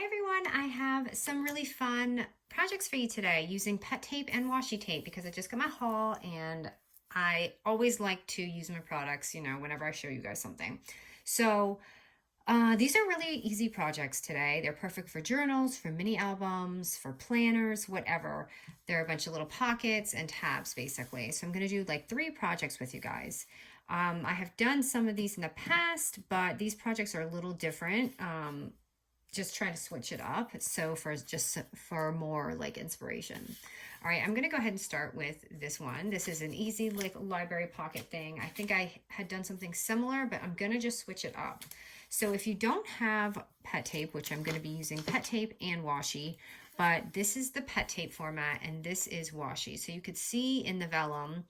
Hi everyone, I have some really fun projects for you today using pet tape and washi tape because I just got my haul and I always like to use my products, whenever I show you guys something. So these are really easy projects today. They're perfect for journals, for mini albums, for planners, whatever. There are a bunch of little pockets and tabs basically. So I'm going to do like 3 projects with you guys. I have done some of these in the past, but these projects are a little different. Just trying to switch it up. So for more like inspiration. All right, I'm gonna go ahead and start with this one. This is an easy like library pocket thing. I think I had done something similar, but I'm gonna just switch it up. So if you don't have pet tape, which I'm gonna be using pet tape and washi, but this is the pet tape format and this is washi. So you could see in the vellum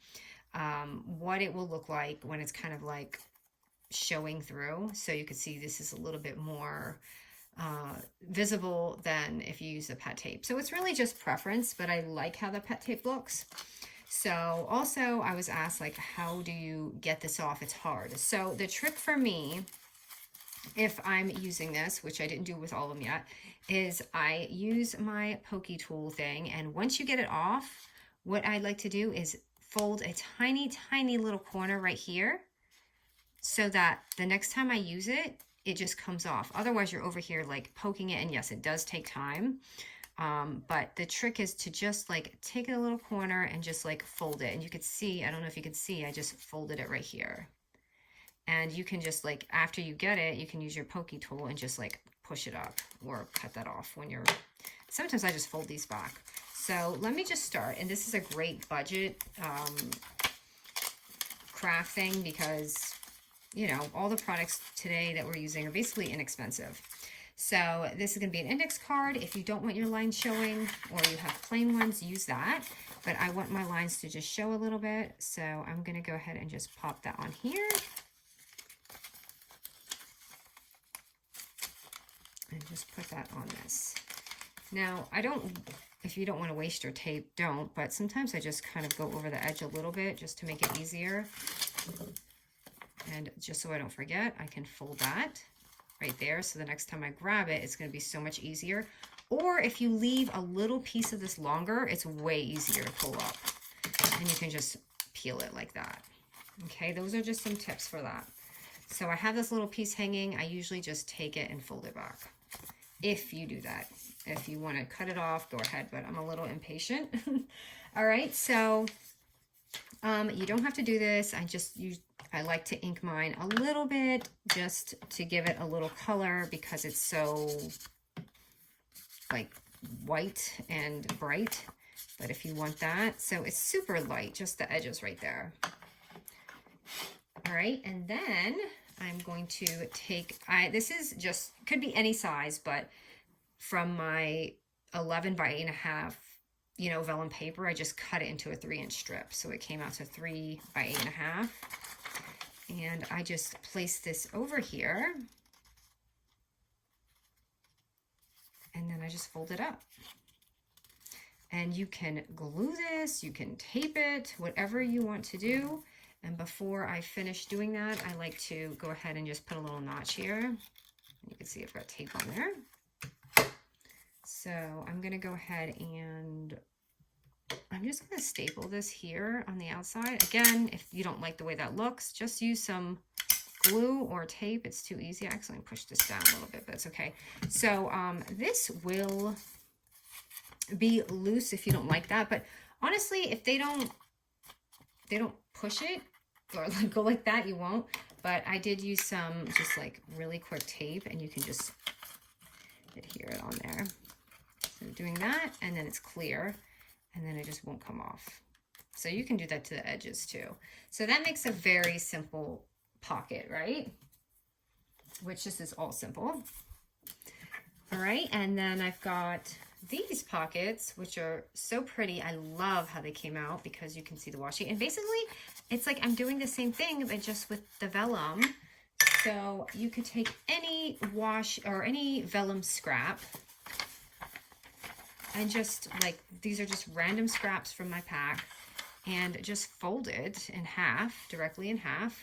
what it will look like when it's kind of like showing through. So you can see this is a little bit more visible than if you use the pet tape. So it's really just preference, but I like how the pet tape looks. So also I was asked like, how do you get this off? It's hard. So the trick for me, if I'm using this, which I didn't do with all of them yet, is I use my pokey tool thing. And once you get it off, what I like to do is fold a tiny, tiny little corner right here so that the next time I use it, it just comes off. Otherwise you're over here like poking it, and yes, it does take time. But the trick is to just like take a little corner and just like fold it. And you could see, I don't know if you can see, I just folded it right here. And you can just like, after you get it, you can use your pokey tool and just like push it up or cut that off when you're, sometimes I just fold these back. So let me just start. And this is a great budget craft thing because all the products today that we're using are basically inexpensive. So this is going to be an index card. If you don't want your lines showing or you have plain ones, use that. But I want my lines to just show a little bit. So I'm going to go ahead and just pop that on here. And just put that on this. Now, if you don't want to waste your tape, don't. But sometimes I just kind of go over the edge a little bit just to make it easier. And just so I don't forget, I can fold that right there. So the next time I grab it, it's going to be so much easier. Or if you leave a little piece of this longer, it's way easier to pull up. And you can just peel it like that. Okay, those are just some tips for that. So I have this little piece hanging. I usually just take it and fold it back. If you do that. If you want to cut it off, go ahead, but I'm a little impatient. All right, so you don't have to do this. I like to ink mine a little bit just to give it a little color because it's so like white and bright. But if you want that, so it's super light, just the edges right there. All right, and then I'm going to take, this is just, could be any size, but from my 11 by 8.5 vellum paper, I just cut it into a 3-inch strip. So it came out to 3 by 8.5. And I just place this over here. And then I just fold it up. And you can glue this, you can tape it, whatever you want to do. And before I finish doing that, I like to go ahead and just put a little notch here. You can see I've got tape on there. So I'm going to go ahead and I'm just going to staple this here on the outside. Again, if you don't like the way that looks, just use some glue or tape. It's too easy. I accidentally pushed this down a little bit, but it's okay. So this will be loose if you don't like that. But honestly, if they don't push it or like go like that, you won't. But I did use some just like really quick tape, and you can just adhere it on there. So doing that, and then it's clear. And then it just won't come off. So you can do that to the edges too. So that makes a very simple pocket, right? Which this is all simple. All right, and then I've got these pockets, which are so pretty. I love how they came out because you can see the washi. And basically, it's like I'm doing the same thing, but just with the vellum. So you could take any wash or any vellum scrap, and just like, these are just random scraps from my pack, and just fold it in half, directly in half.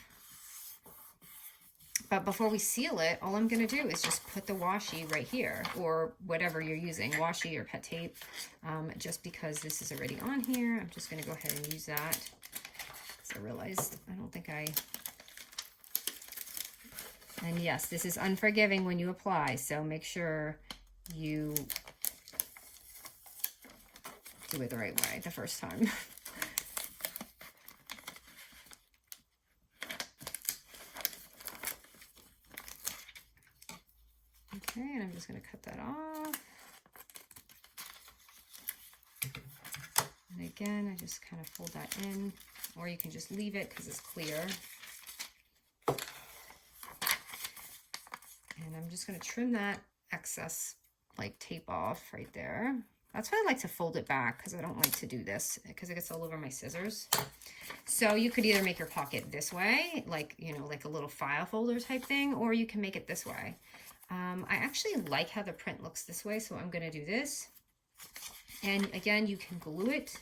But before we seal it, all I'm going to do is just put the washi right here, or whatever you're using, washi or pet tape. Just because this is already on here, I'm just going to go ahead and use that. So I realized I don't think I... And yes, this is unforgiving when you apply, so make sure you do it the right way the first time. Okay, and I'm just going to cut that off. And again, I just kind of fold that in, or you can just leave it because it's clear. And I'm just going to trim that excess like tape off right there. That's why I like to fold it back, because I don't like to do this because it gets all over my scissors. So you could either make your pocket this way, like, you know, like a little file folder type thing, or you can make it this way. I actually like how the print looks this way, so I'm going to do this. And again, you can glue it,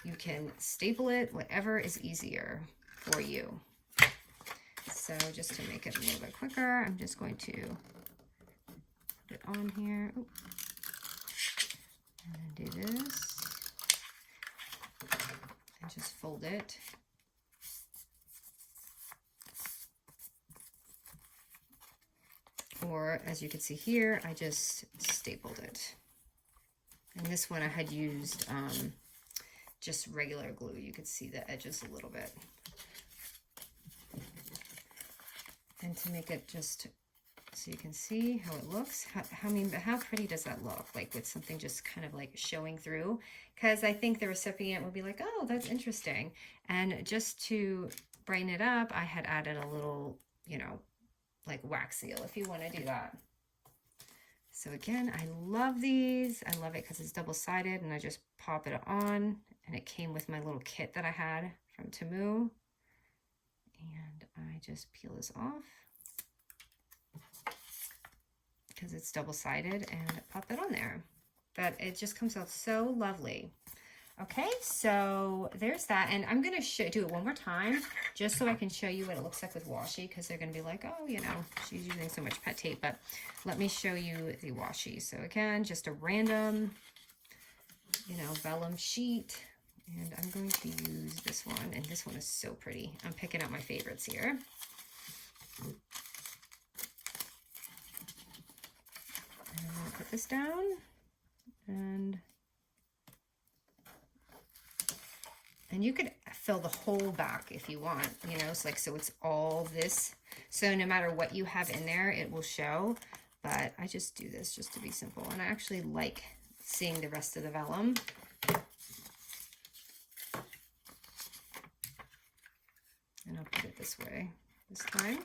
you can staple it, whatever is easier for you. So just to make it a little bit quicker, I'm just going to put it on here. Ooh. And then do this. And just fold it. Or as you can see here, I just stapled it. And this one I had used just regular glue. You could see the edges a little bit. And to make it just so you can see how it looks, how pretty does that look? Like with something just kind of like showing through. Because I think the recipient will be like, oh, that's interesting. And just to brighten it up, I had added a little, you know, like wax seal if you want to do that. So again, I love these. I love it because it's double-sided, and I just pop it on, and it came with my little kit that I had from Temu. And I just peel this off because it's double-sided, and pop it on there. But it just comes out so lovely. Okay, so there's that, and I'm gonna do it one more time just so I can show you what it looks like with washi, because they're gonna be like, oh, you know, she's using so much pet tape. But let me show you the washi. So again, just a random, you know, vellum sheet, and I'm going to use this one, and this one is so pretty. I'm picking out my favorites here. And I'm gonna put this down, and you could fill the whole back if you want, you know, it's like, so it's all this. So no matter what you have in there, it will show. But I just do this just to be simple. And I actually like seeing the rest of the vellum. And I'll put it this way this time.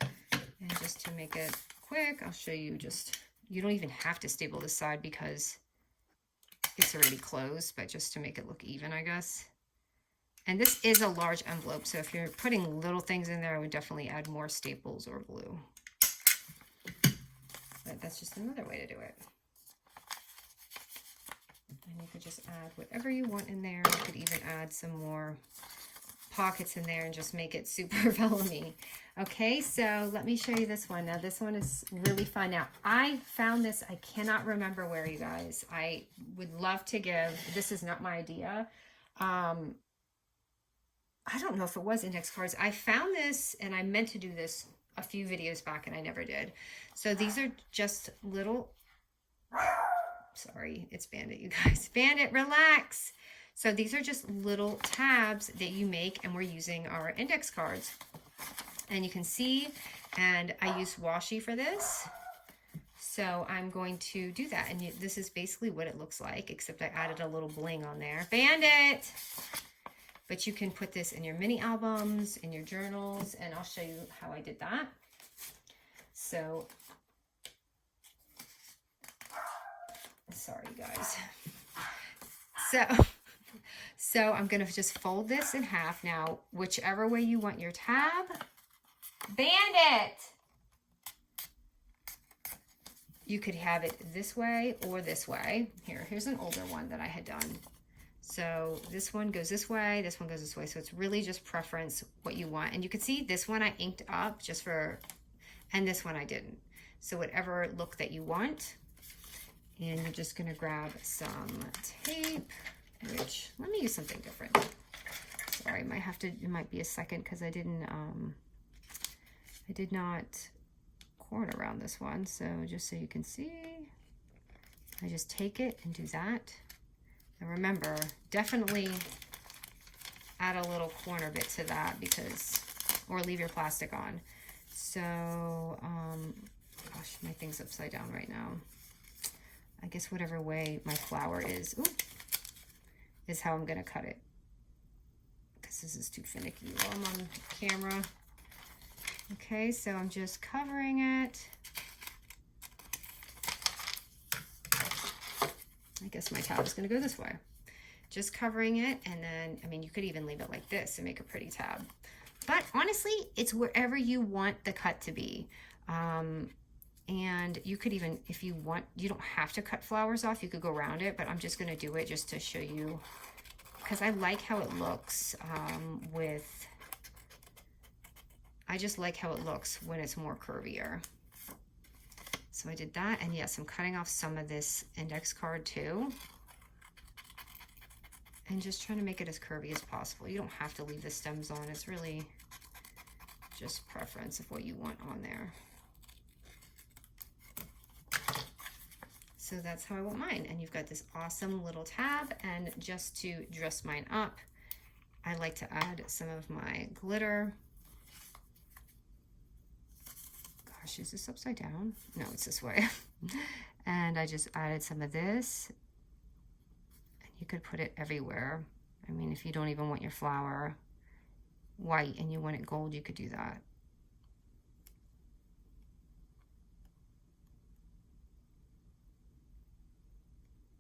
And just to make it quick, I'll show you just, you don't even have to staple this side because it's already closed, but just to make it look even, I guess. And this is a large envelope, so if you're putting little things in there, I would definitely add more staples or glue. But that's just another way to do it. And you could just add whatever you want in there. You could even add some more pockets in there and just make it super vellum-y. Okay, so let me show you this one. Now this one is really fun. Now I found this, I cannot remember where, you guys. I would love to give, this is not my idea. I don't know if it was index cards. I found this and I meant to do this a few videos back and I never did. So these are just little, sorry, it's Bandit, you guys. Bandit, relax. So these are just little tabs that you make, and we're using our index cards. And you can see, and I use washi for this. So I'm going to do that. And this is basically what it looks like, except I added a little bling on there. Bandit! But you can put this in your mini albums, in your journals, and I'll show you how I did that. So, sorry guys. So I'm gonna just fold this in half. Now, whichever way you want your tab, Bandit! You could have it this way or this way. Here's an older one that I had done. So this one goes this way, this one goes this way. So it's really just preference what you want. And you can see this one I inked up just for and this one I didn't. So whatever look that you want, and you're just gonna grab some tape, which, let me use something different. Sorry, it might be a second because I did not corner around this one. So just so you can see, I just take it and do that. And remember, definitely add a little corner bit to that or leave your plastic on. So, gosh, my thing's upside down right now. I guess whatever way my flower is, is how I'm gonna cut it. Because this is too finicky while I'm on camera. Okay, so I'm just covering it. I guess my tab is gonna go this way. Just covering it, and then, I mean, you could even leave it like this and make a pretty tab. But honestly, it's wherever you want the cut to be. And you could even, if you want, you don't have to cut flowers off, you could go around it, but I'm just gonna do it just to show you, because I like how it looks I just like how it looks when it's more curvier. So I did that, and yes, I'm cutting off some of this index card too. And just trying to make it as curvy as possible. You don't have to leave the stems on, it's really just preference of what you want on there. So that's how I want mine. And you've got this awesome little tab. And just to dress mine up, I like to add some of my glitter. Gosh, is this upside down? No, it's this way. And I just added some of this. And you could put it everywhere. I mean, if you don't even want your flower white and you want it gold, you could do that.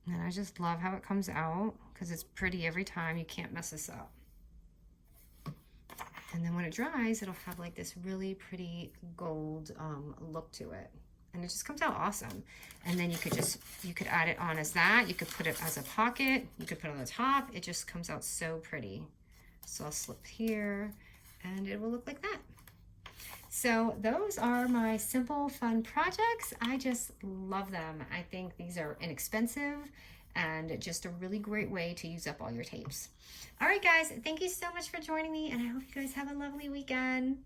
And I just love how it comes out because it's pretty every time. You can't mess this up. And then when it dries, it'll have like this really pretty gold look to it. And it just comes out awesome. And then you could add it on as that. You could put it as a pocket. You could put it on the top. It just comes out so pretty. So I'll slip here and it will look like that. So those are my simple, fun projects. I just love them. I think these are inexpensive and just a really great way to use up all your tapes. All right, guys, thank you so much for joining me, and I hope you guys have a lovely weekend.